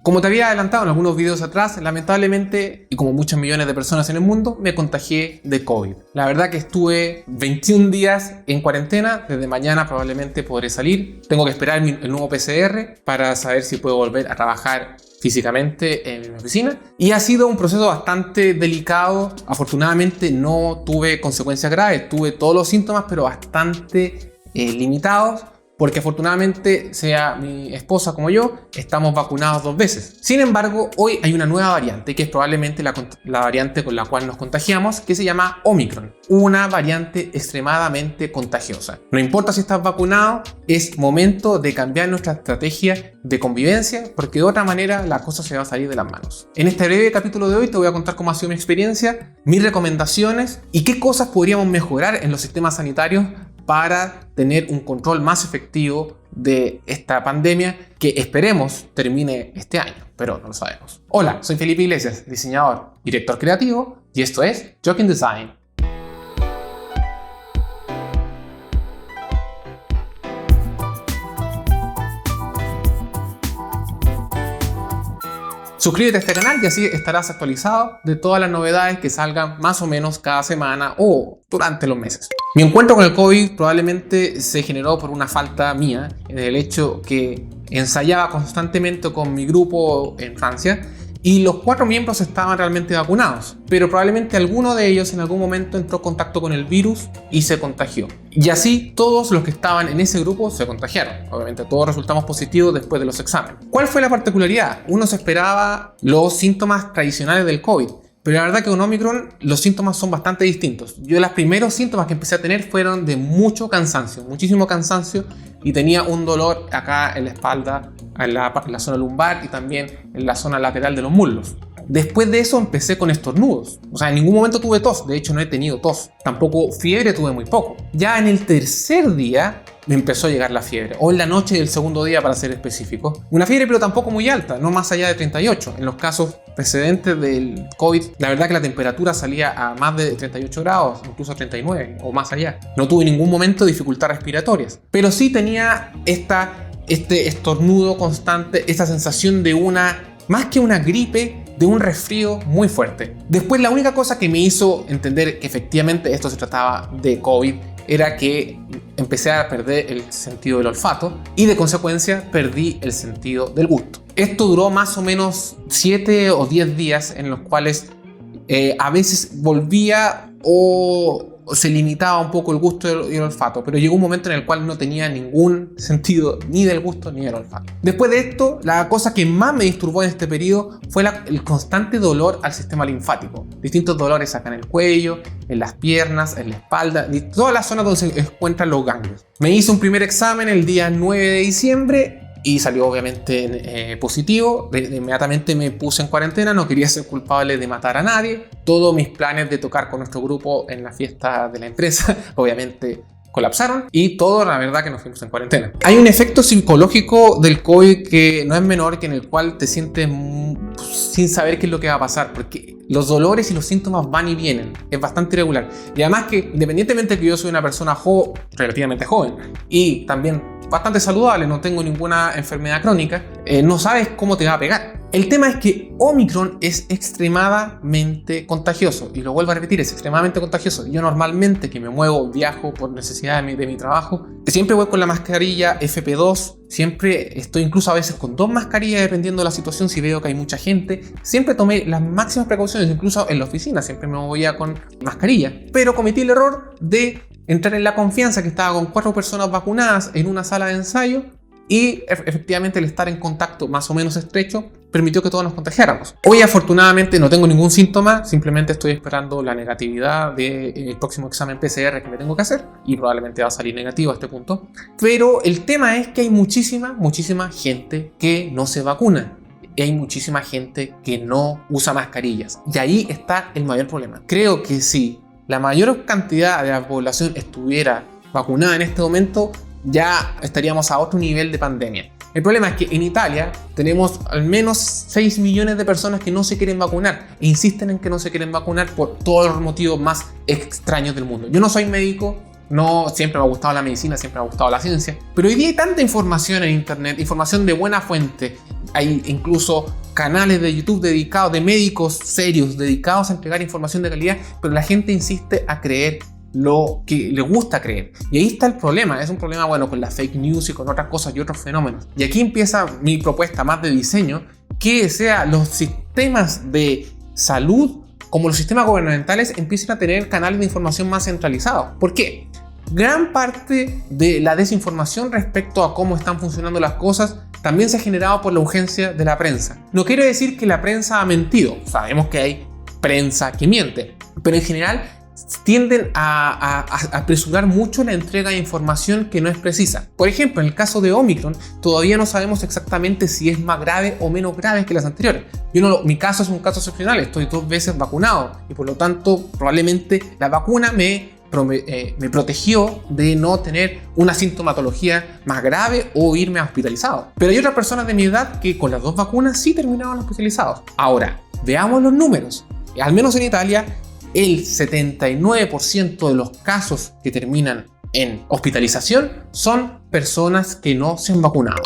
Como te había adelantado en algunos videos atrás, lamentablemente, y como muchos millones de personas en el mundo, me contagié de COVID. La verdad que estuve 21 días en cuarentena, desde mañana probablemente podré salir. Tengo que esperar el nuevo PCR para saber si puedo volver a trabajar físicamente en mi oficina. Y ha sido un proceso bastante delicado. Afortunadamente no tuve consecuencias graves, tuve todos los síntomas, pero bastante limitados. Porque afortunadamente, sea mi esposa como yo, estamos vacunados 2 veces. Sin embargo, hoy hay una nueva variante, que es probablemente la variante con la cual nos contagiamos, que se llama Omicron. Una variante extremadamente contagiosa. No importa si estás vacunado, es momento de cambiar nuestra estrategia de convivencia, porque de otra manera la cosa se va a salir de las manos. En este breve capítulo de hoy te voy a contar cómo ha sido mi experiencia, mis recomendaciones y qué cosas podríamos mejorar en los sistemas sanitarios para tener un control más efectivo de esta pandemia que esperemos termine este año, pero no lo sabemos. Hola, soy Felipe Iglesias, diseñador, director creativo, y esto es Joking Design. Suscríbete a este canal y así estarás actualizado de todas las novedades que salgan más o menos cada semana o durante los meses. Mi encuentro con el COVID probablemente se generó por una falta mía, en el hecho que ensayaba constantemente con mi grupo en Francia y los 4 miembros estaban realmente vacunados, pero probablemente alguno de ellos en algún momento entró en contacto con el virus y se contagió. Y así todos los que estaban en ese grupo se contagiaron. Obviamente todos resultamos positivos después de los exámenes. ¿Cuál fue la particularidad? Uno se esperaba los síntomas tradicionales del COVID, pero la verdad que con Omicron los síntomas son bastante distintos. Yo los primeros síntomas que empecé a tener fueron de mucho cansancio, muchísimo cansancio, y tenía un dolor acá en la espalda, en la zona lumbar y también en la zona lateral de los muslos. Después de eso empecé con estornudos. O sea, en ningún momento tuve tos. De hecho, no he tenido tos. Tampoco fiebre tuve muy poco. Ya en el tercer día me empezó a llegar la fiebre. O en la noche del segundo día, para ser específico. Una fiebre, pero tampoco muy alta. No más allá de 38. En los casos precedentes del COVID, la verdad que la temperatura salía a más de 38 grados. Incluso 39 o más allá. No tuve en ningún momento dificultades respiratorias. Pero sí tenía este estornudo constante. Esta sensación de más que una gripe, de un resfrío muy fuerte. Después, la única cosa que me hizo entender que efectivamente esto se trataba de COVID era que empecé a perder el sentido del olfato y de consecuencia perdí el sentido del gusto. Esto duró más o menos 7 o 10 días en los cuales a veces volvía o se limitaba un poco el gusto y el olfato, pero llegó un momento en el cual no tenía ningún sentido ni del gusto ni del olfato. Después de esto, la cosa que más me disturbó en este periodo fue el constante dolor al sistema linfático. Distintos dolores acá en el cuello, en las piernas, en la espalda, y todas las zonas donde se encuentran los ganglios. Me hice un primer examen el día 9 de diciembre y salió obviamente positivo. Inmediatamente me puse en cuarentena, no quería ser culpable de matar a nadie. Todos mis planes de tocar con nuestro grupo en la fiesta de la empresa obviamente colapsaron y todo, la verdad, que nos fuimos en cuarentena. Hay un efecto psicológico del COVID que no es menor, que en el cual te sientes sin saber qué es lo que va a pasar, porque los dolores y los síntomas van y vienen, es bastante irregular. Y además que, independientemente de que yo soy una persona relativamente joven y también bastante saludable, no tengo ninguna enfermedad crónica, no sabes cómo te va a pegar. El tema es que Omicron es extremadamente contagioso, y lo vuelvo a repetir, es extremadamente contagioso. Yo normalmente que me muevo, viajo por necesidad de mi trabajo, siempre voy con la mascarilla FP2, siempre estoy incluso a veces con 2 mascarillas dependiendo de la situación, si veo que hay mucha gente. Siempre tomé las máximas precauciones, incluso en la oficina siempre me movía con mascarilla, pero cometí el error de entrar en la confianza que estaba con 4 personas vacunadas en una sala de ensayo y efectivamente el estar en contacto más o menos estrecho permitió que todos nos contagiáramos. Hoy afortunadamente no tengo ningún síntoma, simplemente estoy esperando la negatividad del próximo examen PCR que me tengo que hacer y probablemente va a salir negativo a este punto. Pero el tema es que hay muchísima gente que no se vacuna. Y hay muchísima gente que no usa mascarillas. Y ahí está el mayor problema. Creo que si la mayor cantidad de la población estuviera vacunada en este momento, ya estaríamos a otro nivel de pandemia. El problema es que en Italia tenemos al menos 6 millones de personas que no se quieren vacunar e insisten en que no se quieren vacunar por todos los motivos más extraños del mundo. Yo no soy médico, no siempre me ha gustado la medicina, siempre me ha gustado la ciencia, pero hoy día hay tanta información en internet, información de buena fuente, hay incluso canales de YouTube dedicados, de médicos serios, dedicados a entregar información de calidad, pero la gente insiste a creer lo que le gusta creer. Y ahí está el problema. Es un problema, bueno, con las fake news y con otras cosas y otros fenómenos. Y aquí empieza mi propuesta más de diseño, que sea los sistemas de salud, como los sistemas gubernamentales, empiecen a tener canales de información más centralizados. ¿Por qué? Gran parte de la desinformación respecto a cómo están funcionando las cosas también se ha generado por la urgencia de la prensa. No quiere decir que la prensa ha mentido. Sabemos que hay prensa que miente, pero en general tienden a apresurar mucho la entrega de información que no es precisa. Por ejemplo, en el caso de Omicron, todavía no sabemos exactamente si es más grave o menos grave que las anteriores. Mi caso es un caso excepcional, estoy 2 veces vacunado y por lo tanto probablemente la vacuna me protegió de no tener una sintomatología más grave o irme hospitalizado. Pero hay otras personas de mi edad que con las 2 vacunas sí terminaron hospitalizados. Ahora, veamos los números. Al menos en Italia, el 79% de los casos que terminan en hospitalización son personas que no se han vacunado.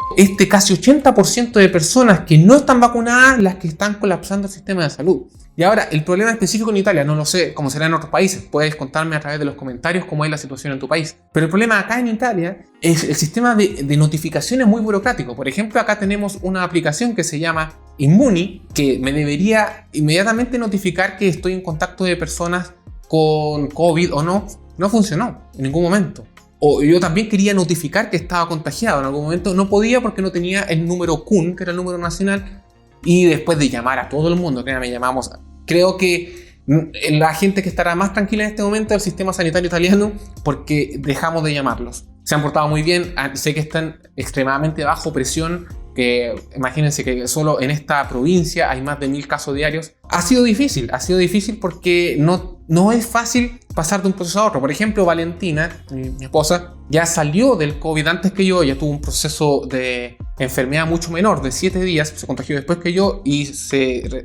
Casi 80% de personas que no están vacunadas, las que están colapsando el sistema de salud. Y ahora, el problema específico en Italia, no lo sé cómo será en otros países, puedes contarme a través de los comentarios cómo es la situación en tu país. Pero el problema acá en Italia es el sistema de notificaciones muy burocrático. Por ejemplo, acá tenemos una aplicación que se llama Immuni, que me debería inmediatamente notificar que estoy en contacto de personas con COVID o no. No funcionó en ningún momento. O yo también quería notificar que estaba contagiado en algún momento. No podía porque no tenía el número CUN, que era el número nacional. Y después de llamar a todo el mundo, créanme, llamamos. Creo que la gente que estará más tranquila en este momento es el sistema sanitario italiano porque dejamos de llamarlos. Se han portado muy bien. Sé que están extremadamente bajo presión. Que imagínense que solo en esta provincia hay más de 1000 casos diarios. Ha sido difícil porque no es fácil pasar de un proceso a otro. Por ejemplo, Valentina, mi esposa, ya salió del COVID antes que yo, ya tuvo un proceso de enfermedad mucho menor, de 7 días, se contagió después que yo y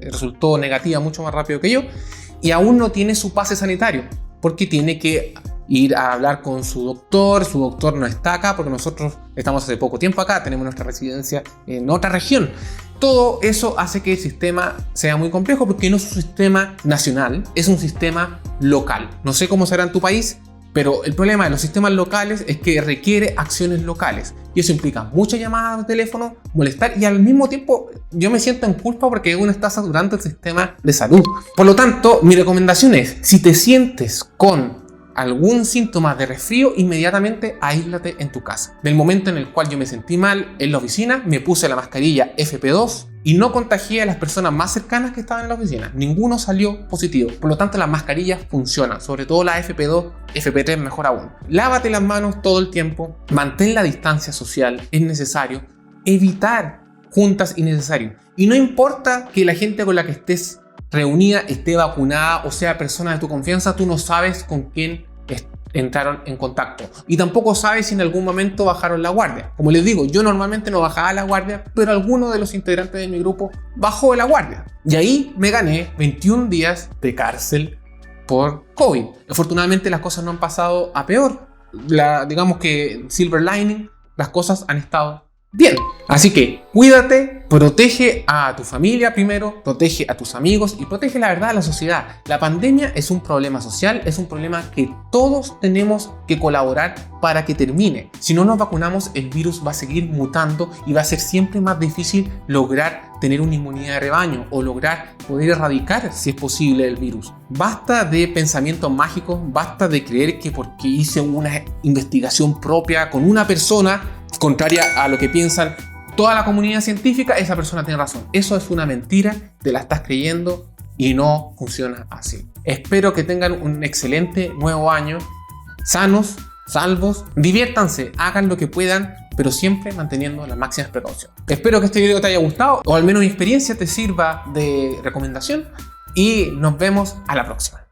resultó negativa mucho más rápido que yo, y aún no tiene su pase sanitario, porque tiene que ir a hablar con su doctor no está acá porque nosotros estamos hace poco tiempo acá, tenemos nuestra residencia en otra región. Todo eso hace que el sistema sea muy complejo porque no es un sistema nacional, es un sistema local. No sé cómo será en tu país, pero el problema de los sistemas locales es que requiere acciones locales y eso implica muchas llamadas de teléfono, molestar y al mismo tiempo yo me siento en culpa porque uno está saturando el sistema de salud. Por lo tanto, mi recomendación es, si te sientes con algún síntoma de resfrío, inmediatamente aíslate en tu casa. Del momento en el cual yo me sentí mal en la oficina, me puse la mascarilla FP2 y no contagié a las personas más cercanas que estaban en la oficina. Ninguno salió positivo. Por lo tanto, las mascarillas funcionan, sobre todo la FP2, FP3 mejor aún. Lávate las manos todo el tiempo, mantén la distancia social, es necesario, evitar juntas innecesarias. Y no importa que la gente con la que estés reunida esté vacunada o sea persona de tu confianza, tú no sabes con quién entraron en contacto y tampoco sabes si en algún momento bajaron la guardia. Como les digo, yo normalmente no bajaba la guardia, pero alguno de los integrantes de mi grupo bajó la guardia y ahí me gané 21 días de cárcel por COVID. Afortunadamente las cosas no han pasado a peor. Digamos que silver lining, las cosas han estado bien. Así que cuídate, protege a tu familia primero, protege a tus amigos y protege la verdad a la sociedad. La pandemia es un problema social, es un problema que todos tenemos que colaborar para que termine. Si no nos vacunamos, el virus va a seguir mutando y va a ser siempre más difícil lograr tener una inmunidad de rebaño o lograr poder erradicar, si es posible, el virus. Basta de pensamientos mágicos, basta de creer que porque hice una investigación propia con una persona contraria a lo que piensan toda la comunidad científica, esa persona tiene razón. Eso es una mentira, te la estás creyendo y no funciona así. Espero que tengan un excelente nuevo año, sanos, salvos, diviértanse, hagan lo que puedan, pero siempre manteniendo las máximas precauciones. Espero que este video te haya gustado o al menos mi experiencia te sirva de recomendación y nos vemos a la próxima.